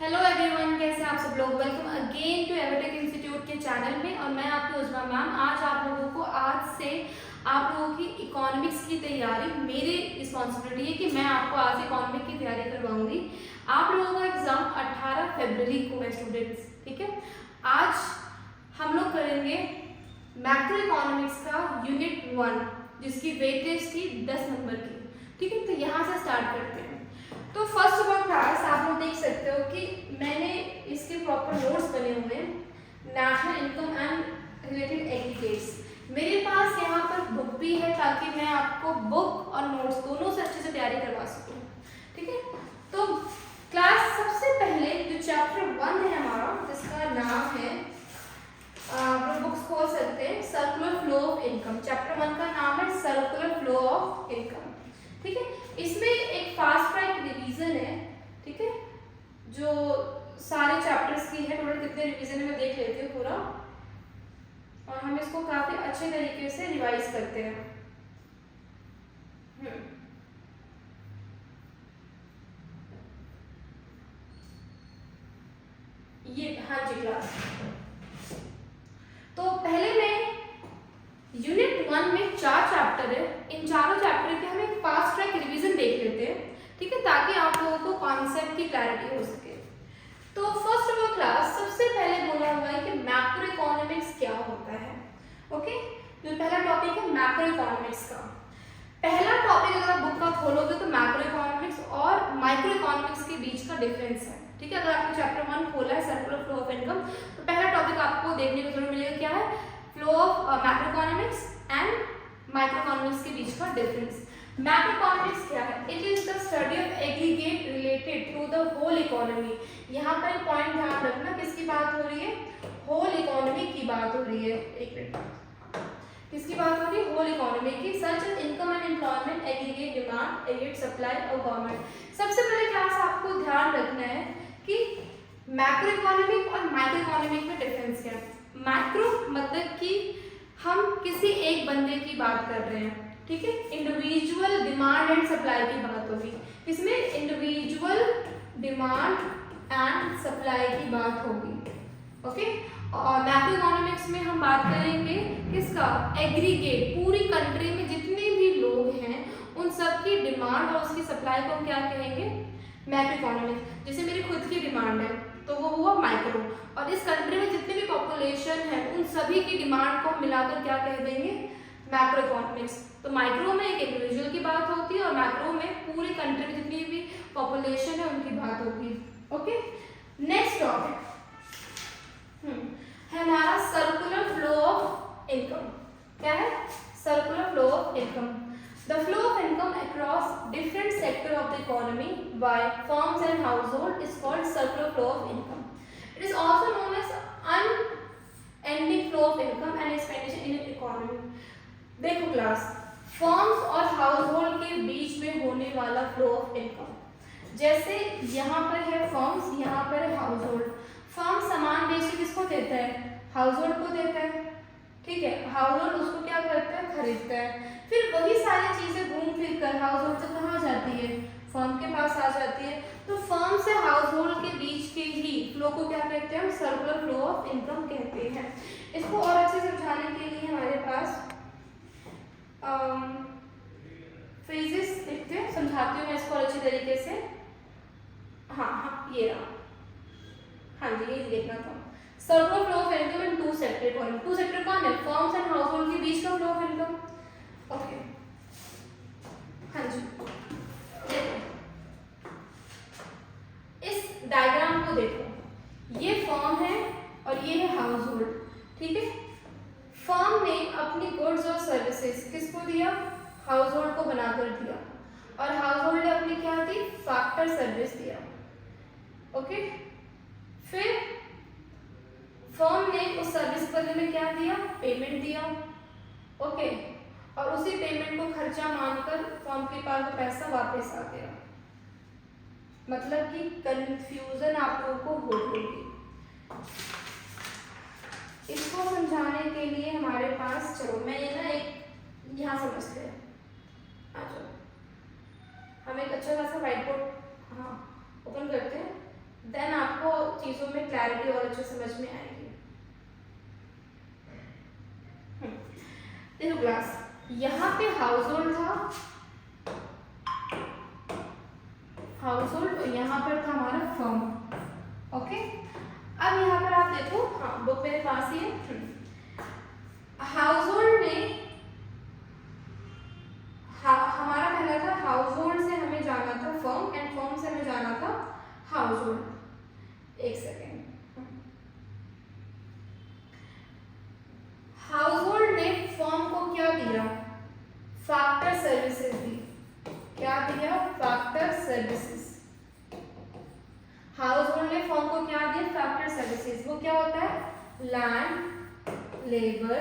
Hello everyone, कैसे आप सब लोग। वेलकम अगेन टू एवरटेक इंस्टीट्यूट के चैनल में। और मैं आपकी उज्मा मैम। आज आप लोगों को आज से आप लोगों की इकोनॉमिक्स की तैयारी, मेरी रिस्पॉन्सिबिलिटी है कि मैं आपको आज इकोनॉमिक की तैयारी करवाऊंगी। आप लोगों का एग्जाम 18 फरवरी को है स्टूडेंट्स, ठीक है। आज हम लोग करेंगे मैक्रो इकोनॉमिक्स का यूनिट 1, जिसकी वेटेज थी 10 नंबर की, ठीक है। तो यहाँ से स्टार्ट करते हैं। तो फर्स्ट ऑफ ऑल क्लास, आप लोग देख सकते हो कि मैंने इसके प्रॉपर नोट्स बने हुए हैं, national income and related aggregates. मेरे पास यहाँ पर बुक भी है ताकि मैं आपको बुक और नोट्स दोनों से अच्छे से तैयारी करवा सकूँ, ठीक है। तो क्लास सबसे पहले जो चैप्टर 1 है हमारा, जिसका नाम है, आप बुक्स खोल सकते हैं, circular flow of income. Chapter 1 का नाम है सर्कुलर फ्लो ऑफ इनकम, ठीक है। इसमें एक फास्ट ट्रैक रिवीजन है, ठीक है, जो सारे चैप्टर्स की है। टोटल कितने रिवीजन है मैं देख लेती हूँ पूरा, और हम इसको काफी अच्छे तरीके से रिवाइज करते हैं। ये हाँ जी क्लास। तो पहले मैं यूनिट 1 में 4 चैप्टर है, इन चारों चैप्टर के हम एक फास्ट ट्रैक रिवीजन देख लेते हैं, ठीक है, ताकि आप लोगों को कॉन्सेप्ट की क्लैरिटी हो सके। तो फर्स्ट ऑफ ऑल क्लास, सबसे पहले बोला हुआ है कि मैक्रो इकोनॉमिक्स क्या होता है। ओके, जो पहला टॉपिक है मैक्रो इकोनॉमिक्स का। पहला टॉपिक अगर आप बुक का खोलोगे तो मैक्रो इकोनॉमिक्स और माइक्रो इकोनॉमिक्स के बीच का डिफरेंस है, ठीक है। अगर आपने चैप्टर 1 खोला है सर्कुलर फ्लो ऑफ इनकम, तो पहला टॉपिक आपको देखने को जरूर मिलेगा, क्या है, flow of macro economics and micro economics के बीच का डिफरेंस। मैक्रो इकोनॉमिक्स क्या है? It is the study of aggregate related to the whole economy. यहाँ पर एक पॉइंट ध्यान रखना, किसकी बात हो रही है? होल इकोनॉमी की बात हो रही है। एक मिनट, किसकी बात हो रही है? होल इकोनॉमी की। Such as income and employment, aggregate demand, aggregate supply और गवर्नमेंट। सबसे पहले क्लास आपको ध्यान रखना है कि मैक्रो इकोनॉमिक और माइक्रो इकोनॉमिक में डिफरेंस क्या है। मैक्रो मतलब कि हम किसी एक बंदे की बात कर रहे हैं, ठीक है, इंडिविजुअल डिमांड एंड सप्लाई की बात होगी। इसमें इंडिविजुअल डिमांड एंड सप्लाई की बात होगी, ओके। और मैक्रो इकोनॉमिक्स में हम बात करेंगे किसका? एग्रीगेट, पूरी कंट्री में जितने भी लोग हैं उन सब की डिमांड और उसकी सप्लाई को हम क्या कहेंगे? Macro economics. जैसे मेरी खुद की डिमांड है तो वो हुआ माइक्रो, और इस कंट्री में जितनी भी पॉपुलेशन है उन सभी की डिमांड को मिलाकर क्या कह देंगे? Macro economics. तो माइक्रो में एक इंडिविजुअल की बात होती है और मैक्रो में पूरी कंट्री में जितनी भी पॉपुलेशन है उनकी बात होगी, ओके। नेक्स्ट टॉपिक है हमारा सर्कुलर फ्लो ऑफ इनकम। क्या है? Circular flow of income. The flow of income across different sector of the economy by firms and household is called circular flow of income. It is also known as unending flow of income and expenditure in an economy. देखो class, firms और household के बीच में होने वाला flow of income, जैसे यहाँ पर है फर्म्स, यहाँ पर है हाउसहोल्ड। फर्म सामान बेच के किसको देता है? हाउसहोल्ड को देता है, ठीक है। हाउसहोल्ड उसको क्या करता है? खरीदता है। फिर वही सारी चीजें घूम फिर कर हाउसहोल्ड से कहाँ जाती है? फर्म के पास आ जाती है। तो फर्म से हाउसहोल्ड के बीच के ही फ्लो को क्या कहते हैं? सर्कुलर फ्लो ऑफ इनकम कहते हैं। इसको और अच्छे से समझाने के लिए हमारे पास फ्रेजेस लिखते हैं, समझाती हूँ मैं इसको अच्छी तरीके से। हाँ, ये रहा, हाँ जी, ये देखना था। Circular flow of income in two sector. Two sector कौन है? फर्म्स एंड हाउसहोल्ड के बीच का फ्लो ऑफ इनकम, ओके। हाँ जी, देखो इस डायग्राम को देखो, ये फर्म है और ये है हाउसहोल्ड, ठीक है। फर्म ने अपनी गुड्स और सर्विसेज किसको दिया? हाउसहोल्ड को बनाकर दिया, और हाउसहोल्ड ने अपनी क्या दी? फैक्टर सर्विस दिया, ओके। फिर फर्म ने उस सर्विस बदले में क्या दिया? पेमेंट दिया, ओके। और उसी पेमेंट को खर्चा मानकर फर्म के पास पैसा वापस आ गया। मतलब कि कंफ्यूजन आप लोगों को हो होगी। इसको समझाने के लिए हमारे पास, चलो मैं ये ना एक यहाँ समझते हैं, आ जाओ, हम एक अच्छा खासा व्हाइट बोर्ड ओपन करते हैं, देन आपको चीजों में क्लैरिटी और अच्छे समझ में आएगी। देखो क्लास, यहाँ पे हाउस होल्ड था, हाउस होल्ड, और यहाँ पर था हमारा फर्म। ओके, अब यहाँ पर आप देखो, हाँ बुक मेरे पास ही है। हाउस होल्ड में हमारा पहला था हाउस होल्ड से हमें जाना था फर्म, एंड फर्म से हमें जाना था हाउस होल्ड। एक सेकेंड, हाउस होल्ड ने फर्म को क्या दिया? फैक्टर सर्विसेज दी। क्या दिया? Factor services. हाउस होल्ड ने फर्म को क्या दिया? Factor services. वो क्या होता है? लैंड, लेबर,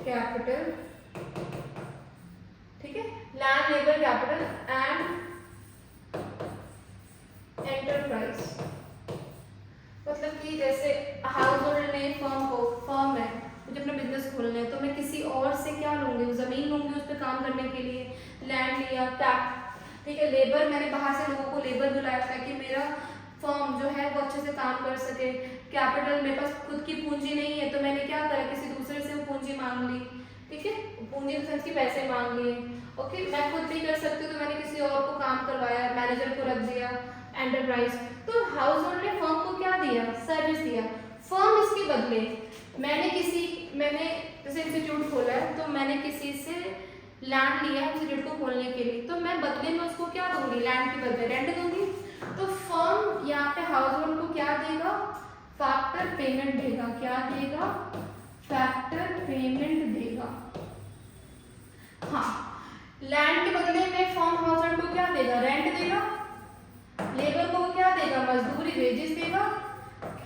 कैपिटल, ठीक है, land, labour, capital and enterprise. मतलब कि जैसे हाउस होल्ड ने फर्म है, मुझे अपना बिजनेस खोलना है, तो मैं किसी और से क्या लूंगी? जमीन लूंगी उस पर काम करने के लिए, लैंड लिया, ठीक है, लेबर, मैंने बाहर से लोगों को लेबर बुलाया ताकि मेरा फर्म जो है वो अच्छे से काम कर सके। कैपिटल, मेरे पास खुद की पूंजी नहीं है, तो मैंने क्या करा? किसी दूसरे से वो पूंजी मांग ली, ठीक है, पूंजी के पैसे मांग लिए। ओके, मैं खुद नहीं कर सकती तो मैंने किसी और को काम करवाया, मैनेजर को रख दिया। एंटरप्राइज, तो हाउस होल्ड ने फर्म को क्या दिया? सर्विस दिया। फर्म इसके बदले मैंने जैसे इंस्टीट्यूट खोला है, तो मैंने किसी से लैंड लिया है इंस्टीट्यूट को खोलने के लिए, तो मैं बदले में उसको क्या दूंगी? लैंड के बदले रेंट दूंगी। तो फर्म यहाँ पे हाउस होल्ड को क्या देगा? फैक्टर पेमेंट देगा। क्या देगा? फैक्टर पेमेंट देगा। हाँ, लैंड के बदले में फर्म हाउस होल्ड को क्या देगा? रेंट देगा। लेबर को क्या देगा? मजदूरी, वेजेस देगा।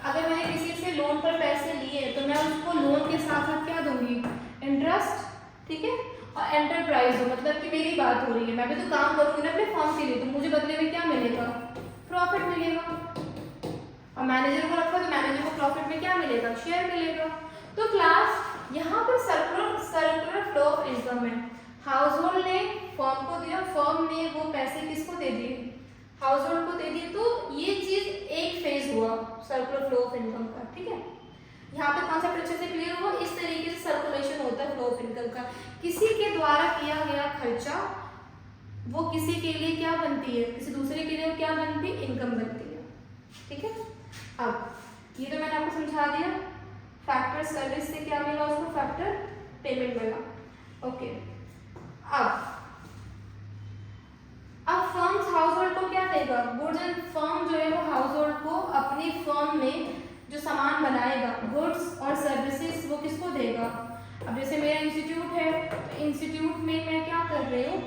अगर मैंने किसी से लोन पर पैसे लिए तो मैं उसको लोन के साथ साथ क्या दूंगी? इंटरेस्ट, ठीक है। और एंटरप्राइज हो, मतलब कि मेरी बात हो रही है, मैं भी तो काम करूंगी ना अपने फर्म के लिए, तो मुझे बदले में क्या मिलेगा? प्रॉफिट मिलेगा। और मैनेजर को रखा तो मैनेजर को प्रॉफिट में क्या मिलेगा? शेयर मिलेगा। तो क्लास, यहाँ पर सर्कुलर फ्लो ऑफ इनकम है। हाउस होल्ड ने फर्म को दिया, फर्म ने वो पैसे किसको दे दिए? हाउस होल्ड को दे दिए। तो ये चीज एक फेज हुआ सर्कुलर फ्लो ऑफ इनकम का, ठीक है। यहाँ पे कॉन्सेप्ट अच्छे से क्लियर हुआ। इस तरीके से सर्कुलेशन होता है फ्लो ऑफ इनकम का। किसी के द्वारा किया गया खर्चा वो किसी के लिए क्या बनती है? किसी दूसरे के लिए क्या बनती है? इनकम बनती है, ठीक है। अब ये तो मैंने आपको समझा दिया। फैक्टर सर्विस से क्या मिला उसको? फैक्टर पेमेंट मिला। ओके, अब फर्म्स हाउस होल्ड को क्या देगा? गुड्स एंड फर्म जो है वो हाउस होल्ड को अपनी फर्म में जो सामान बनाएगा, गुड्स और सर्विसेज, वो किसको देगा? अब जैसे मेरा इंस्टीट्यूट है, तो इंस्टीट्यूट में मैं क्या कर रही हूँ?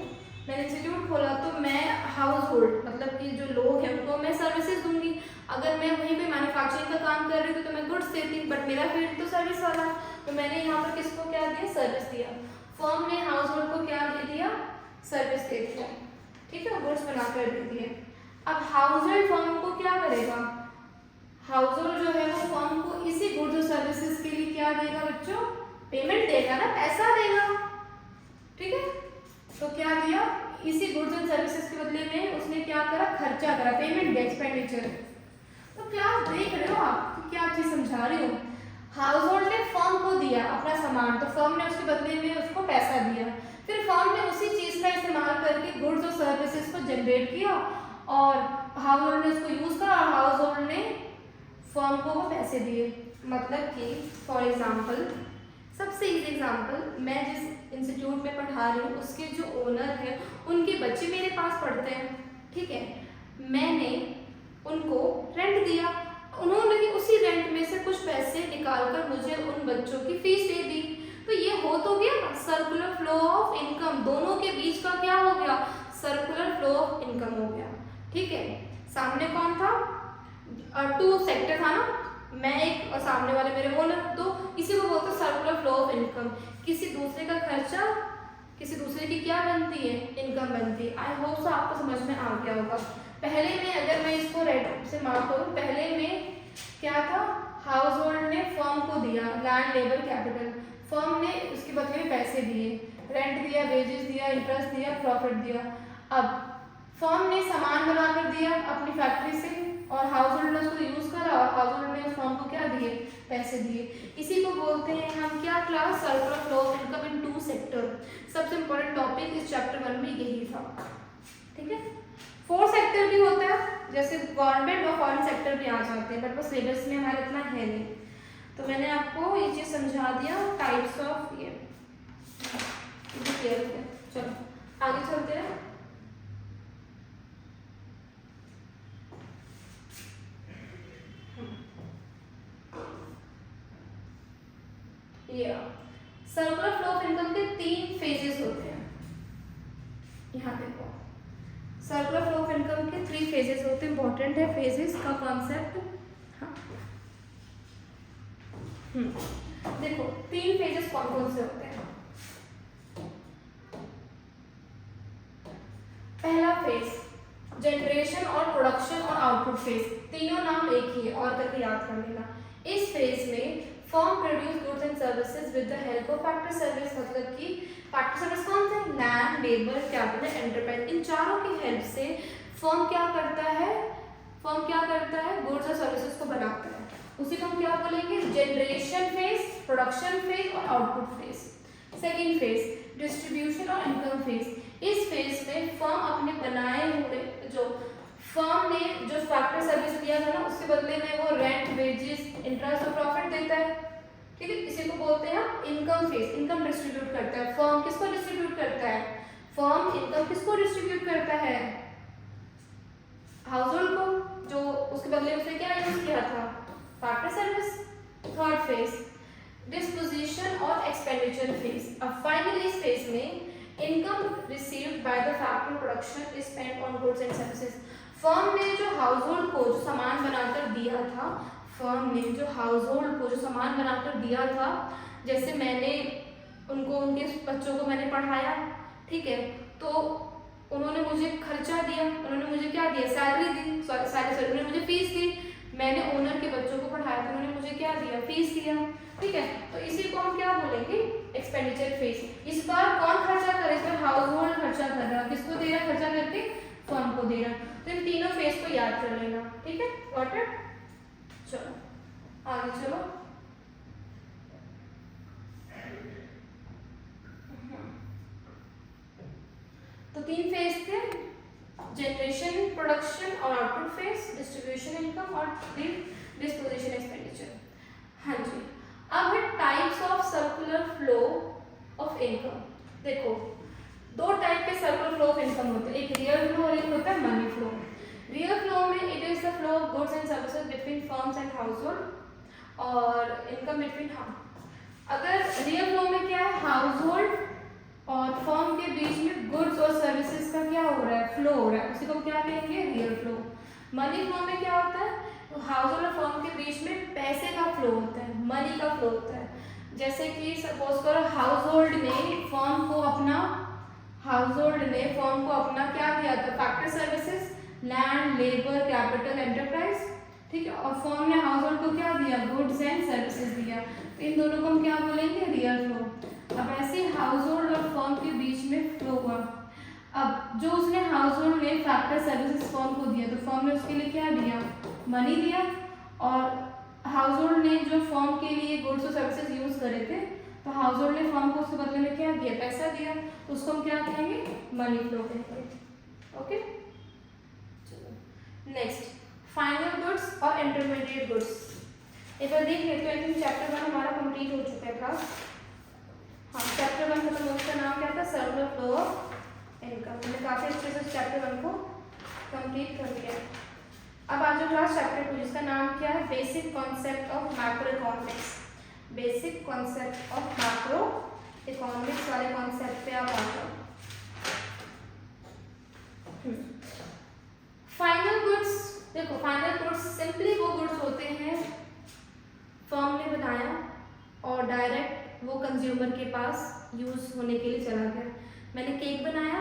मैंने इंस्टीट्यूट खोला तो मैं हाउस होल्ड, मतलब कि जो लोग हैं उनको मैं सर्विसेज दूंगी। अगर मैं वहीं पे मैन्युफैक्चरिंग का काम कर रही थी तो मैं गुड्स देती, बट मेरा फील्ड तो सर्विस वाला है, तो मैंने यहाँ पर किसको क्या दिया? सर्विस दिया। फर्म ने हाउस होल्ड को क्या दे दिया? सर्विस दे दिया, ठीक है, गुड्स बनाकर दे दिए। अब हाउस होल्ड फर्म को क्या करेगा? हाउस होल्ड जो है वो फर्म को इसी गुड्स और सर्विसेज के लिए क्या देगा बच्चों? पेमेंट देगा ना, पैसा देगा, ठीक है। तो क्या दिया? इसी गुड्स एंड सर्विसेज के बदले में उसने क्या करा? खर्चा करा, पेमेंट दिया, एक्सपेंडिचर। तो क्लास देख रहे हो आप कि क्या चीज समझा रही हो? हाउस होल्ड ने फर्म को दिया अपना सामान, तो फर्म ने उसके बदले में उसको पैसा दिया। फिर फर्म ने उसी चीज का इस्तेमाल करके गुड्स और सर्विसेज को जनरेट किया और हाउस होल्ड ने उसको यूज करा और हाउस होल्ड ने फर्म को वो पैसे दिए। मतलब कि फॉर एग्जांपल, सबसे इजी एग्जांपल, मैं जिस इंस्टीट्यूट में पढ़ा रही हूँ उसके जो ओनर है उनके बच्चे मेरे पास पढ़ते हैं, ठीक है। मैंने उनको रेंट दिया, उन्होंने भी उसी रेंट में से कुछ पैसे निकालकर मुझे उन बच्चों की फीस दे दी। तो ये हो तो गया सर्कुलर फ्लो ऑफ इनकम, दोनों के बीच का क्या हो गया? सर्कुलर फ्लो ऑफ इनकम हो गया, ठीक है। सामने कौन था? टू सेक्टर था ना, मैं एक और सामने वाले मेरे ओनर, तो इसी को बोलते हैं सर्कुलर फ्लो ऑफ इनकम। किसी दूसरे का खर्चा किसी दूसरे की क्या बनती है? इनकम बनती है। आई होप सो आपको समझ में आ गया होगा। पहले में अगर मैं इसको रेड से मार्क करूँ, पहले में क्या था? हाउस होल्ड ने फर्म को दिया लैंड, लेबर, कैपिटल, फर्म ने उसके बदले में पैसे दिए, रेंट दिया, वेजेस दिया, इंटरेस्ट दिया, प्रॉफिट दिया। अब फर्म ने सामान बनाकर दिया अपनी फैक्ट्री से, और हाउस होल्ड ने उसको यूज करा और हाउस होल्ड ने उस फर्म को क्या दिए, पैसे दिए। इसी को बोलते हैं हम क्या class, circular flow of income in two sector. सबसे इंपॉर्टेंट टॉपिक इस चैप्टर 1 में यही था, ठीक है। फोर्थ सेक्टर भी होता है, जैसे गवर्नमेंट और फॉरेन सेक्टर भी आ जाते हैं, बट वो सिलेबस में हमारे इतना है नहीं, तो मैंने आपको ये चीज समझा दिया, टाइप्स ऑफ ये क्लियर है। चलो आगे चलते हैं। सर्कुलर फ्लो ऑफ इनकम के 3 फेजेस होते हैं। यहाँ देखो, सर्कुलर फ्लो ऑफ इनकम के 3 फेजेस होते हैं। इंपॉर्टेंट है फेजेस का कॉन्सेप्ट। हाँ देखो 3 फेजेस कौन कौन से होते हैं। पहला फेज जनरेशन और प्रोडक्शन और आउटपुट फेज, तीनों नाम एक ही है और करके याद कर लेना। इस फेज में firm produce goods and services with the help of factor service, मतलब कि फैक्टर सर्विस कौन थे, लैंड, लेबर, कैपिटल, एंटरप्राइज, इन चारों की हेल्प से फर्म क्या करता है, गुड्स और सर्विसेज को बनाता है। उसी को हम क्या बोलेंगे, जनरेशन फेज, प्रोडक्शन फेज और output phase. Second phase distribution और इनकम फेज। इस फेज में फर्म अपने बनाए हुए फर्म ने जो फैक्टर सर्विस दिया था ना, उसके बदले में वो रेंट, वेजेस, इंटरेस्ट और प्रॉफिट देता है, ठीक है। इसी को बोलते हैं इनकम फेज। इनकम डिस्ट्रीब्यूट करता है फर्म, किसको डिस्ट्रीब्यूट करता है, फर्म इनकम किसको डिस्ट्रीब्यूट करता है, हाउस होल्ड को, जो उसके बदले में उसने क्या यूज किया था, factor service. Third phase disposition और एक्सपेंडिचर फेज। अब फाइनली इस फेज में income received by the factor production is spent on goods and services. Firm ने जो हाउस होल्ड को जो सामान बनाकर दिया था, जैसे मैंने उनके बच्चों को मैंने पढ़ाया, ठीक है, तो उन्होंने मुझे खर्चा दिया, उन्होंने मुझे क्या दिया, सैलरी दी, उन्होंने मुझे फीस दी। मैंने ओनर के बच्चों को पढ़ाया तो उन्होंने मुझे क्या दिया, फीस दिया, ठीक है। तो इसी को हम क्या बोलेंगे, एक्सपेंडिचर फेज। इस बार कौन खर्चा कर रहा है, इस बार हाउस होल्ड खर्चा कर रहा है, किसको दे रहा है खर्चा करके, फर्म को दे रहा है। तो इन तीनों फेज को याद कर लेना, ठीक है, गॉट इट। चलो आगे चलो। तो 3 फेज थे, जनरेशन, प्रोडक्शन और आउटपुट फेज, डिस्ट्रीब्यूशन इनकम और डिस्पोजिशन एक्सपेंडिचर। हाँ जी, अब है types of circular flow of income. देखो 2 टाइप के सर्कुलर फ्लो ऑफ इनकम होते हैं, एक रियल फ्लो और एक होता है मनी फ्लो। रियल फ्लो में it is the flow of goods and services between firms and house hold और इनकम बिटवीन अगर रियल फ्लो में क्या है, हाउस होल्ड और फर्म के बीच में गुड्स और सर्विसेज का क्या हो रहा है, फ्लो हो रहा है, उसी को क्या कहेंगे, रियल फ्लो। मनी फ्लो में क्या होता है, तो हाउस होल्ड और फर्म के बीच में पैसे का फ्लो होता है, मनी का फ्लो होता है। जैसे कि सपोज करो हाउस होल्ड ने फर्म को अपना क्या दिया था, factor services, land, labour, capital, enterprise, ठीक है, और फर्म ने हाउस होल्ड को क्या दिया, गुड्स एंड सर्विसेज दिया। तो इन दोनों को हम क्या बोलेंगे, रियल फ्लो। अब ऐसे हाउस होल्ड और फर्म के बीच में फ्लो हुआ। अब जो उसने हाउस होल्ड में फैक्टर सर्विसेज फर्म को दिया, तो फर्म ने उसके लिए क्या दिया, मनी दिया, और हाउस होल्ड ने जो फर्म के लिए गुड्स और सर्विसेज यूज करे थे, तो हाउस होल्ड ने फर्म को उसके बदले में क्या दिया, पैसा दिया, तो उसको हम क्या कहेंगे, मनी फ्लो कहेंगे। ओके, चलो नेक्स्ट, फाइनल गुड्स और इंटरमीडिएट गुड्स। एक बार देख लेते हैं, चैप्टर 1 हमारा कंप्लीट हो चुका है क्लास। हाँ, चैप्टर 1 खत्म हो, उसका नाम क्या था, सर्कुलर फ्लो ऑफ इनकम। मैंने काफी अच्छे से चैप्टर 1 को कंप्लीट कर लिया। अब आज क्लास चैप्टर 2 जिसका नाम क्या है, basic concept of macro economics. Basic concept of macro economics वाले कॉन्सेप्ट पे आप आ जाओ। फाइनल गुड्स, देखो फाइनल गुड्स सिंपली वो गुड्स होते हैं फर्म ने बनाया और डायरेक्ट वो कंज्यूमर के पास यूज होने के लिए चला गया। मैंने केक बनाया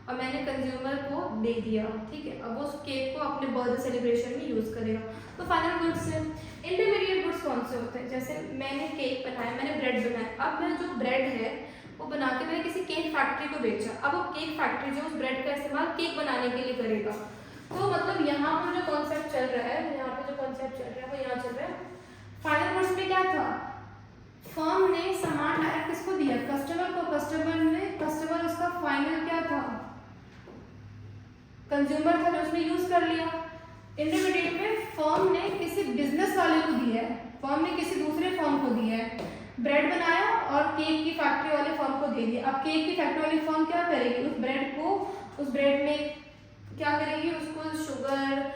और मैंने कंज्यूमर को दे दिया, ठीक है, अब वो उस केक को अपने बर्थडे सेलिब्रेशन में यूज करेगा, तो फाइनल गुड्स है। इंटरमीडिएट गुड्स कौन से होते हैं, जैसे मैंने केक बनाया, मैंने ब्रेड बनाया, अब मैं जो ब्रेड है वो बना के मैंने किसी केक फैक्ट्री को बेचा, अब वो केक फैक्ट्री जो उस ब्रेड का इस्तेमाल केक बनाने के लिए करेगा। तो मतलब यहाँ पर जो कॉन्सेप्ट चल रहा है था, फर्म ने सामान डायरेक्ट किसको दिया, कस्टमर को, कस्टमर उसका फाइनल क्या था, कंज्यूमर था जो उसने यूज कर लिया। इंटरमीडिएट में फर्म ने किसी बिजनेस वाले को दिया है, फर्म ने किसी दूसरे फर्म को दिया है, ब्रेड बनाया और केक की फैक्ट्री वाले फर्म को दे दिया। अब केक की फैक्ट्री वाली फर्म क्या करेगी, उस ब्रेड में क्या करेगी, उसको शुगर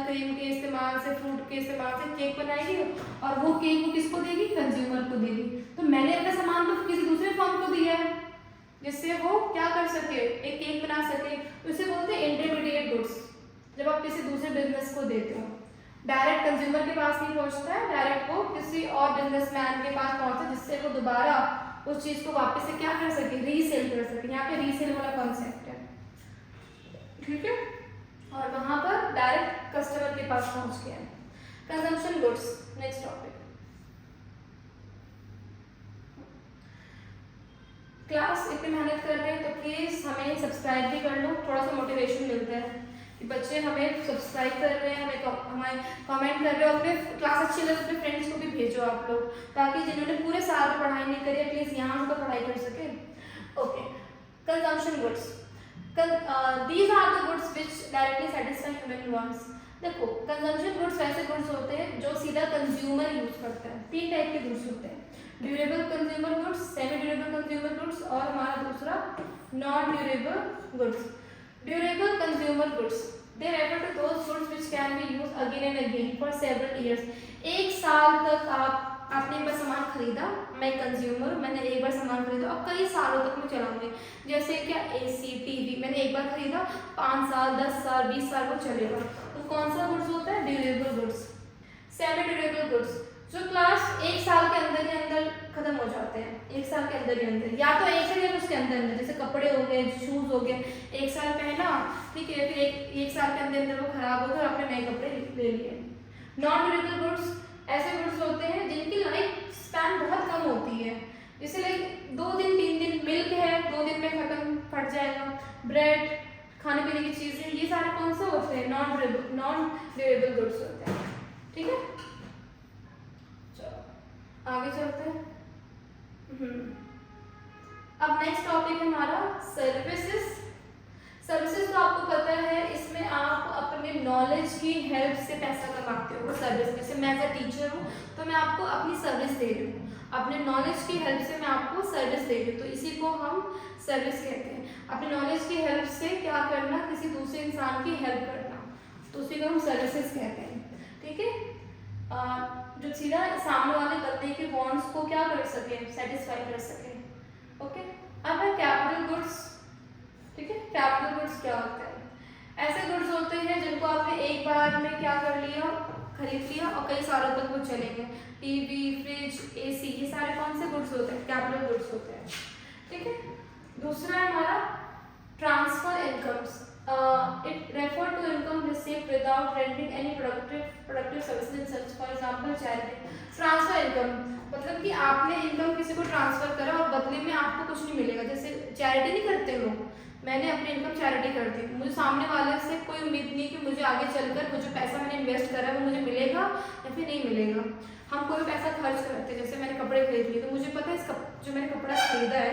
क्रीम के इस्तेमाल से, फ्रूट के इस्तेमाल से केक बनाएगी और वो केक को किसको देगी, कंज्यूमर को देगी। तो मैंने अपना सामान तो किसी दूसरे फर्म को दिया है जिससे वो क्या कर सके, एक केक बना सके। उसे बोलते हैं इंटरमीडिएट गुड्स। जब आप किसी दूसरे बिजनेस को देते हो, डायरेक्ट कंज्यूमर के पास नहीं पहुंचता है, डायरेक्ट वो किसी और बिजनेसमैन के पास पहुंचता है जिससे वो दोबारा उस चीज को वापस से क्या कर सके, रीसेल कर सके। यहाँ पे रीसेल वाला कॉन्सेप्ट है, ठीक है। और वहां पर डायरेक्ट कस्टमर के पास पहुंच गया है। Consumption goods, next topic. Class इतनी मेहनत कर रहे हैं तो प्लीज हमें सब्सक्राइब भी कर लो, थोड़ा सा मोटिवेशन मिलता है कि बच्चे हमें सब्सक्राइब कर रहे हैं, हमें कमेंट कर रहे हो। अपने क्लास अच्छी लगे अपने फ्रेंड्स को भी भेजो आप लोग, ताकि जिन्होंने पूरे साल में पढ़ाई नहीं करी एटलीस्ट यहाँ से तो पढ़ाई कर सके। Okay, consumption goods, these are the goods which directly satisfy human wants. देखो, कंजम्पशन गुड्स वैसे गुड्स होते हैं जो सीधा कंज्यूमर यूज करता है। 3 टाइप के गुड्स होते हैं, durable consumer goods, semi durable consumer goods और हमारा दूसरा non durable goods. Durable consumer goods, they refer to those goods which can be used again and again for several years। 1 साल तक आपने एक बार सामान खरीदा, मैं कंज्यूमर, मैंने एक बार सामान खरीदा और कई सालों तक मैं चलाऊंगी। जैसे क्या, एसी, टीवी, मैंने एक बार खरीदा, 5 साल, 10 साल, 20 साल वो चलेगा। तो कौन सा गुड्स होता है, durable goods. Semi durable goods, जो क्लास 1 साल के अंदर ही अंदर खत्म हो जाते हैं, 1 साल के अंदर ही अंदर, या तो 1 साल या उसके अंदर, जैसे कपड़े हो गए, शूज हो गए, 1 साल पहना, ठीक है, फिर एक साल के अंदर वो खराब हो गए और आपने नए कपड़े ले लिए। नॉन ड्यूरेबल गुड्स ऐसे गुड्स होते हैं जिनकी लाइफ स्पैन बहुत कम होती है, जैसे लाइक 2 दिन 3 दिन, मिल्क है 2 दिन में खत्म, फट जाएगा, ब्रेड, खाने पीने की चीजें, ये सारे कौन से होते हैं, नॉन ड्यूरेबल गुड्स होते हैं, ठीक है। आगे चलते हैं। अब नेक्स्ट टॉपिक है हमारा सर्विसेज। सर्विसेज तो आपको पता है, इसमें आप अपने नॉलेज की हेल्प से पैसा कमाते हो। सर्विस, जैसे मैं एज अ टीचर हूँ तो मैं आपको अपनी सर्विस दे रही हूँ, अपने नॉलेज की हेल्प से मैं आपको सर्विस दे रही हूँ, तो इसी को हम सर्विस कहते हैं। अपने नॉलेज की हेल्प से क्या करना, किसी दूसरे इंसान की हेल्प करना, तो उसी को हम सर्विसेज कहते हैं, ठीक है। जो सीधा सामने वाले बंदे के वांट्स को क्या कर सके, सेटिस्फाई कर सके। ओके, अब है कैपिटल गुड्स, ठीक है। कैपिटल गुड्स क्या होता है, ऐसे गुड्स होते हैं जिनको आपने एक बार में क्या कर लिया, खरीद लिया और कई सालों तक वो चलेंगे। टीवी, फ्रिज, एसी, ये सारे कौन से गुड्स होते हैं, कैपिटल गुड्स होते हैं, ठीक है। दूसरा है हमारा transfer incomes. It refer to income received without rendering any productive services in such, for example charity। Transfer income मतलब कि आपने इनकम किसी को ट्रांसफर करा और बदले में आपको कुछ नहीं मिलेगा, जैसे चैरिटी नहीं करते लोग, मैंने अपनी इनकम चैरिटी कर दी, मुझे सामने वाले से कोई उम्मीद नहीं कि मुझे आगे चलकर मुझे पैसा मैंने इन्वेस्ट करा है वो मुझे मिलेगा या फिर नहीं मिलेगा। हम कोई पैसा खर्च करते, जैसे मैंने कपड़े खरीद लिए तो मुझे पता है जो मैंने कपड़ा खरीदा है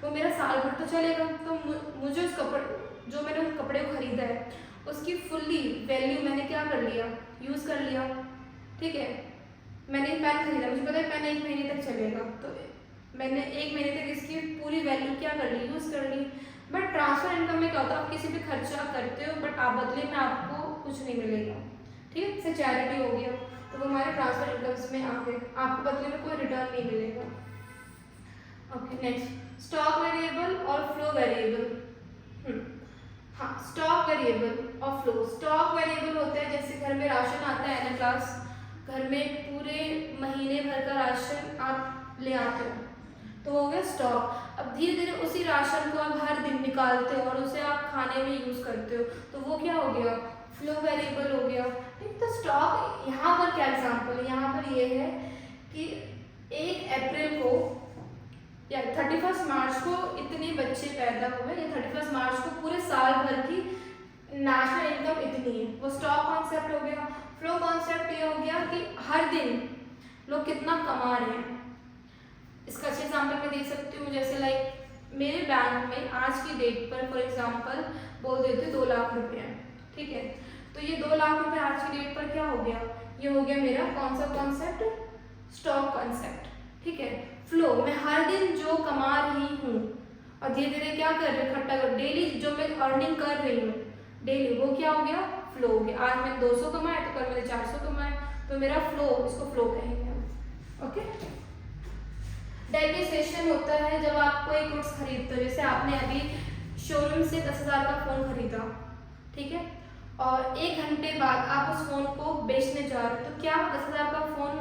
वो मेरा साल भर तो चलेगा, तो मुझे उस कपड़े, जो मैंने उस कपड़े को खरीदा है उसकी फुल्ली वैल्यू मैंने क्या कर लिया, यूज़ कर लिया, ठीक है। मैंने पेन खरीदा, मुझे पता है पेन 1 महीने तक चलेगा, तो मैंने 1 महीने तक इसकी पूरी वैल्यू क्या कर ली, यूज़ कर ली। बट ट्रांसफर इनकम में क्या होता है, आप किसी भी खर्चा करते हो बट आप बदले में आपको कुछ नहीं मिलेगा, ठीक है। जैसे चैरिटी हो गया तो वो हमारे ट्रांसफर इनकम्स में आ गए, आपको बदले में कोई रिटर्न नहीं मिलेगा। ओके, नेक्स्ट स्टॉक वेरिएबल और फ्लो वेरिएबल। हाँ, स्टॉक वेरिएबल और फ्लो। स्टॉक वेरिएबल होता है जैसे घर में राशन आता है ना क्लास, घर में पूरे महीने भर का राशन आप ले आते हो तो हो गया स्टॉक। अब धीरे धीरे उसी राशन को आप हर दिन निकालते हो और उसे आप खाने में यूज करते हो, तो वो क्या हो गया, फ्लो वेरिएबल हो गया, ठीक। तो स्टॉक, यहाँ पर क्या एग्जाम्पल है, यहाँ पर ये है कि 1 अप्रैल को या 31 मार्च को इतने बच्चे पैदा हुए, या 31 मार्च को पूरे साल भर की नेशनल इनकम इतनी है, वो स्टॉक कॉन्सेप्ट हो गया। फ्लो कॉन्सेप्ट ये हो गया कि हर दिन लोग कितना कमा रहे हैं। इसका अच्छा एग्जाम्पल मैं दे सकती हूँ, जैसे लाइक मेरे बैंक में आज की डेट पर फॉर एग्जाम्पल बोल देते 2 लाख रुपए हैं, ठीक है। तो ये 2 लाख रुपए आज की डेट पर क्या हो गया, ये हो गया मेरा कौन सा कॉन्सेप्ट, स्टॉक कॉन्सेप्ट, ठीक है। फ्लो, मैं हर दिन जो कमा रही हूँ और धीरे धीरे क्या कर रही हूँ, इकट्ठा कर, डेली जो मैं अर्निंग कर रही हूँ डेली, वो क्या हो गया, फ्लो हो गया। आज मैंने 200 कमाए तो कल मैंने 400 कमाए, तो मेरा फ्लो, इसको फ्लो कहेंगे हम, ओके। डेप्रिसिएशन होता है जब आप कोई गुड्स खरीदते हो, जैसे आपने अभी शोरूम से 10,000 का फोन खरीदा, ठीक है, और 1 घंटे बाद आप उस फोन को बेचने जा रहे हो, तो क्या 10,000 का फोन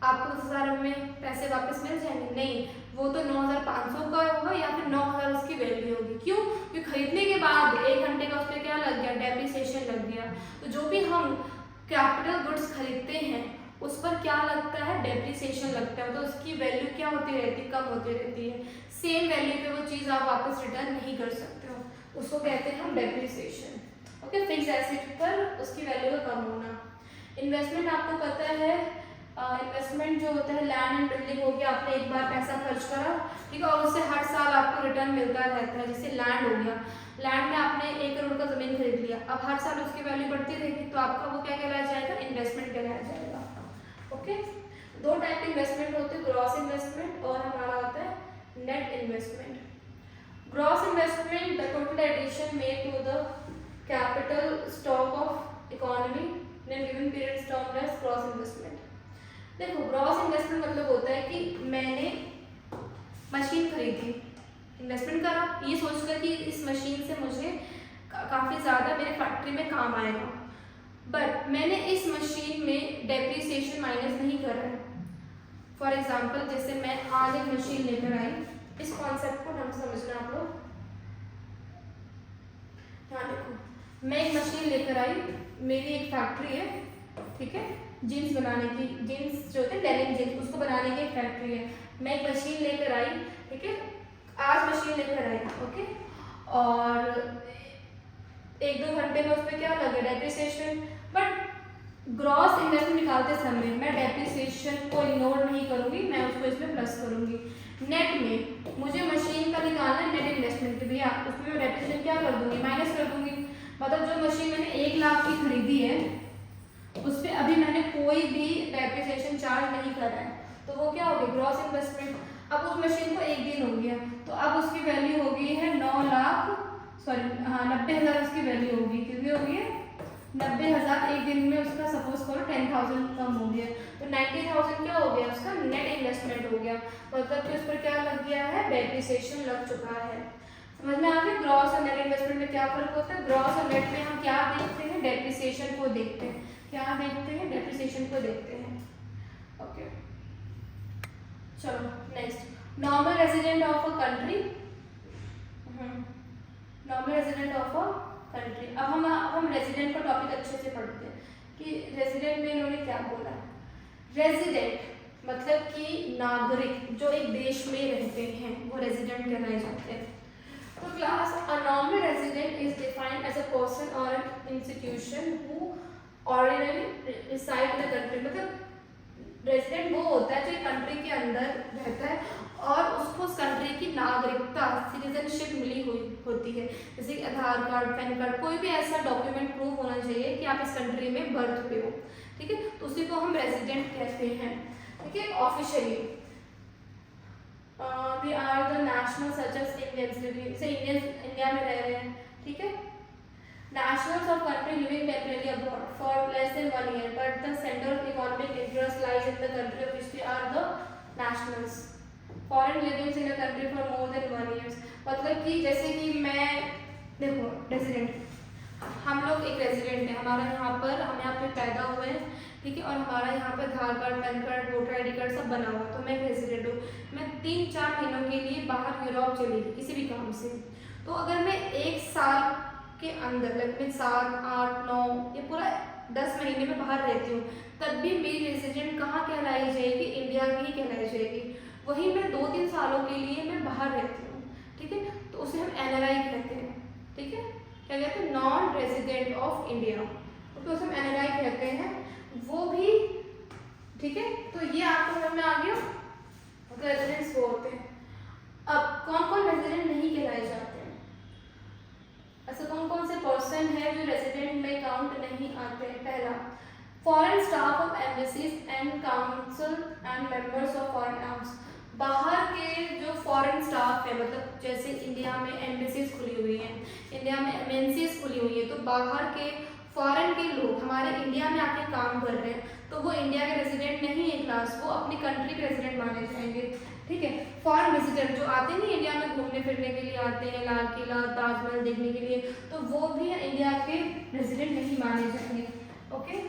आपको 10,000 में पैसे वापस मिल जाएंगे? नहीं, वो तो 9,500 का होगा या फिर 9,000 उसकी वैल्यू होगी। क्यों? क्योंकि खरीदने के बाद 1 घंटे का उस पर क्या लग गया, डेप्रिसिएशन लग गया। तो जो भी हम कैपिटल गुड्स खरीदते हैं उस पर क्या लगता है, डेप्रिसिएशन लगता है, तो उसकी वैल्यू क्या होती रहती है, कम होती रहती है। सेम वैल्यू पे वो चीज़ आप वापस रिटर्न नहीं कर सकते हो, उसको कहते हैं हम डेप्रिसिएशन, ओके। फिक्स एसेट पर उसकी वैल्यू का कम होना। इन्वेस्टमेंट आपको पता है, इन्वेस्टमेंट जो होता है लैंड एंड बिल्डिंग हो गया, आपने एक बार पैसा खर्च करा, ठीक है, और उससे हर साल आपको रिटर्न मिलता रहता है। जैसे लैंड हो गया, लैंड में आपने 1 करोड़ का जमीन खरीद लिया, अब हर साल उसकी वैल्यू बढ़ती रहेगी, तो आपका वो क्या कहलाया जाएगा, इन्वेस्टमेंट कहलाया जाएगा, ओके। 2 टाइप के इन्वेस्टमेंट होते हैं, ग्रॉस इन्वेस्टमेंट और हमारा होता है net investment. Gross investment the total addition made to the capital stock of economy in given period is termed as gross investment. देखो, ग्रॉस इन्वेस्टमेंट मतलब होता है कि मैंने मशीन खरीदी, इन्वेस्टमेंट करा, ये सोचकर कि इस मशीन से मुझे काफ़ी ज़्यादा मेरे फैक्ट्री में काम आएगा, बट मैंने इस मशीन में डेप्रिसिएशन माइनस नहीं करा है। फॉर एग्जाम्पल, जैसे मैं आज एक मशीन लेकर आई, इस कॉन्सेप्ट को ढंग से समझना आप लोग। हाँ देखो, मैं एक मशीन लेकर आई, मेरी एक फैक्ट्री है, ठीक है, जीन्स बनाने की, जीन्स जो होते हैं डेनिम जीन्स, उसको बनाने की एक फैक्ट्री है। मैं एक मशीन लेकर आई, ठीक है, आज मशीन लेकर आई, ओके, और 1-2 घंटे में उस पर क्या लगे, डेप्रिसिएशन। बट ग्रॉस इन्वेस्टमेंट निकालते समय मैं डेप्रिसिएशन को इग्नोर नहीं करूंगी, मैं उसको इसमें प्लस करूंगी। नेट में मुझे मशीन का निकालना है नेट इन्वेस्टमेंट के, भैया उसमें मैं डेप्रिसिएशन क्या कर दूंगी, माइनस कर दूंगी। मतलब जो मशीन मैंने 1 लाख की खरीदी है उस पर अभी मैंने कोई भी डेप्रिसिएशन चार्ज नहीं करा है, तो वो क्या होगी, ग्रॉस इन्वेस्टमेंट। अब उस मशीन को 1 दिन हो गया, तो अब उसकी वैल्यू हो गई है 90,000 उसकी वैल्यू होगी, कितनी होगी है 90,000। 1 दिन में उसका सपोज करो 10,000 कम हो गया, तो 90,000 क्या हो गया, उसका नेट इन्वेस्टमेंट हो गया, मतलब कि उस पर क्या लग गया है, डेप्रिसिएशन लग चुका है। समझ में आ गया? ग्रॉस और नेट इन्वेस्टमेंट में क्या फर्क होता है? ग्रॉस और नेट में हम क्या देखते हैं, डेप्रिसिएशन को देखते हैं। क्या देखते हैं, डेप्रिसिएशन को देखते हैं, ओके। चलो next, normal resident of a country, normal resident of a country. अब हम रेजिडेंट का टॉपिक अच्छे से पढ़ते हैं कि रेजिडेंट में इन्होंने क्या बोला। रेजिडेंट मतलब कि नागरिक जो एक देश में रहते हैं वो रेजिडेंट कहलाए जाते हैं। तो class, a normal resident is defined as a person or an institution who ordinary reside in the country. मतलब रेजिडेंट वो होता है जो एक कंट्री के अंदर रहता है और उसको उस कंट्री की नागरिकता, सिटीजनशिप मिली हुई होती है, जैसे कि आधार कार्ड, पैन कार्ड, कोई भी ऐसा डॉक्यूमेंट प्रूव होना चाहिए कि आप इस कंट्री में बर्थ पे हो, ठीक है, तो उसी को हम रेजिडेंट कहते हैं, ठीक है। Officially they are the national such as Indians, जैसे इंडियंस इंडिया में रह रहे हैं, ठीक है। Nationals of country living temporarily abroad for less than 1 year, but the center of economic interest lies in the country of which they are the nationals. Foreign living in a country for more than 1 year. मतलब कि जैसे कि मैं देखो resident, हम लोग एक resident है, हमारा यहाँ पर, हम यहाँ पे पैदा हुए हैं, ठीक है, और हमारा यहाँ पे Aadhaar card, PAN card, voter ID card सब बना हुआ, तो मैं एक रेजिडेंट हूँ। मैं 3-4 महीनों के लिए बाहर यूरोप चली गई किसी भी काम से, तो अगर मैं 1 साल के अंदर लगभग 7, 8, 9 ये पूरा 10 महीने में बाहर रहती हूँ, तब भी मेरी रेजिडेंट कहाँ कहलाई जाएगी, इंडिया की ही कहलाई जाएगी। वहीं मैं 2-3 सालों के लिए मैं बाहर रहती हूँ, ठीक है, तो उसे हम NRI कहते हैं, ठीक है, क्या कहते हैं, नॉन रेजिडेंट ऑफ इंडिया, तो उसे हम NRI कहते हैं। वो भी ठीक है, तो ये आपको समझ में आ गया रेजिडेंट्स वो होते हैं। अब कौन कौन रेजिडेंट नहीं कहलाए जाते हैं, ऐसे कौन कौन से पर्सन है जो रेजिडेंट में काउंट नहीं आते हैं। पहला, foreign staff of embassies and council and members of foreign arms. बाहर के जो फॉरेन स्टाफ है, मतलब जैसे इंडिया में एम्बेसीज खुली हुई हैं, इंडिया में एमएनसीज खुली हुई है, तो बाहर के फॉरेन के लोग हमारे इंडिया में आके काम कर रहे हैं, तो वो इंडिया के रेजिडेंट नहीं है क्लास, वो अपनी कंट्री के रेजिडेंट माने जाएंगे। ठीक है, फॉरेन विजिटर जो आते नहीं इंडिया में घूमने फिरने के लिए आते हैं, लाल किला ताजमहल देखने के लिए, तो वो भी इंडिया के रेजिडेंट नहीं माने जाएंगे। ओके,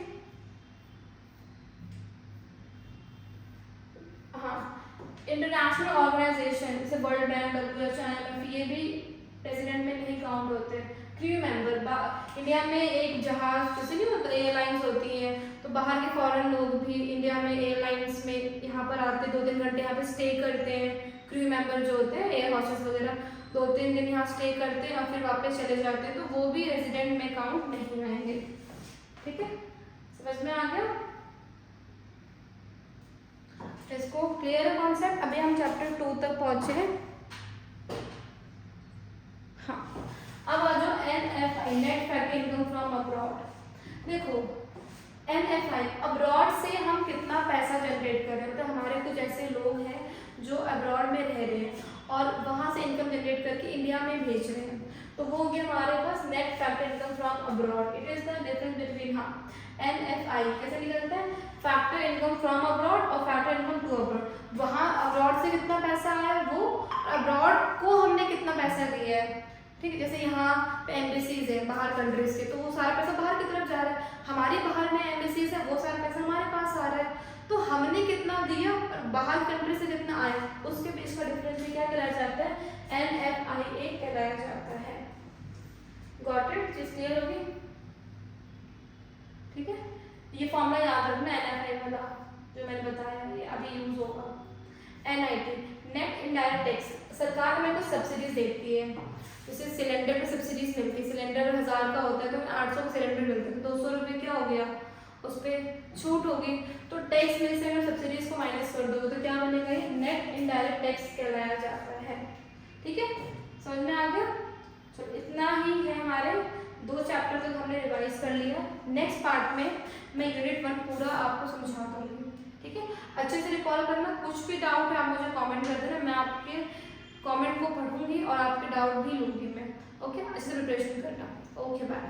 हाँ, इंटरनेशनल ऑर्गेनाइजेशन जैसे वर्ल्ड बैंक, WHO, IMF, ये भी रेजिडेंट में नहीं काउंट होते। क्रू मेंबर, इंडिया में एक जहाज जैसे नहीं होता, एयरलाइंस होती हैं, तो बाहर के फॉरेन लोग भी इंडिया में एयरलाइंस में यहाँ पर आते, 2-3 घंटे यहाँ पे स्टे करते हैं। क्रू मेंबर जो होते हैं, एयर हॉस्टेस वगैरह, 2-3 दिन यहाँ स्टे करते हैं और फिर वापस चले जाते हैं, तो वो भी रेजिडेंट में काउंट नहीं आएंगे। ठीक है, समझ में आ गया इसको, क्लियर है कॉन्सेप्ट। अभी हम चैप्टर 2 तक पहुंचे हैं। हाँ, अब आ जाओ NFI, net factor income from abroad. देखो NFI, अब्रॉड से हम कितना पैसा जनरेट कर रहे हैं, मतलब हमारे कुछ ऐसे लोग हैं जो अब्रॉड में रह रहे हैं और वहाँ से इनकम जनरेट करके इंडिया में भेज रहे हैं, तो वो हो गया हमारे पास net factor income from abroad. It is the difference between, हाँ, NFI कैसे निकलता है, फैक्टर इनकम फ्रॉम अब्रॉड और फैक्टर इनकम टू अब्रॉड। वहाँ अब्रॉड से कितना पैसा आया, वो अब्रॉड को हमने कितना पैसा दिया है। ठीक है, जैसे यहाँ पे एम्बेसीज है बाहर कंट्रीज के, तो वो सारा पैसा बाहर की तरफ जा रहा है, हमारी बाहर में एम्बेसीज है, वो सारा पैसा हमारे पास आ रहा है, तो हमने कितना दिया और बाहर कंट्री से कितना आया, उसके बीच का डिफरेंस भी क्या कहलाया जाता है, NFIA कहलाया जाता है। गॉट इट, चीज क्लियर होगी। ठीक है, ये फॉर्मूला याद रखना NFI वाला जो मैंने बताया, ये अभी यूज होगा। NIT, नेट इनडायरेक्ट टैक्स, सरकार हमें कुछ सब्सिडीज देती है, जैसे सिलेंडर पे सब्सिडीज मिलती है, सिलेंडर 1000 का होता है तो 800 का सिलेंडर मिलता है, 200 रुपये क्या हो गया, उस पर छूट होगी, तो टैक्स में से अगर सब्सिडीज को माइनस कर दो तो क्या बनेगा, ये नेट इनडायरेक्ट टैक्स कहलाया जाता है। ठीक है, समझ में आ गया। चलो इतना ही है, हमारे 2 चैप्टर तक हमने रिवाइज कर लिया। नेक्स्ट पार्ट में मैं यूनिट 1 पूरा आपको समझा दूंगी। ठीक है, अच्छे से रिकॉल करना, कुछ भी डाउट है आप मुझे कमेंट कर देना, मैं आपके कमेंट को पढ़ूंगी और आपके डाउट भी लूंगी मैं। ओके, अच्छे से प्रिपरेशन करना। Okay, bye.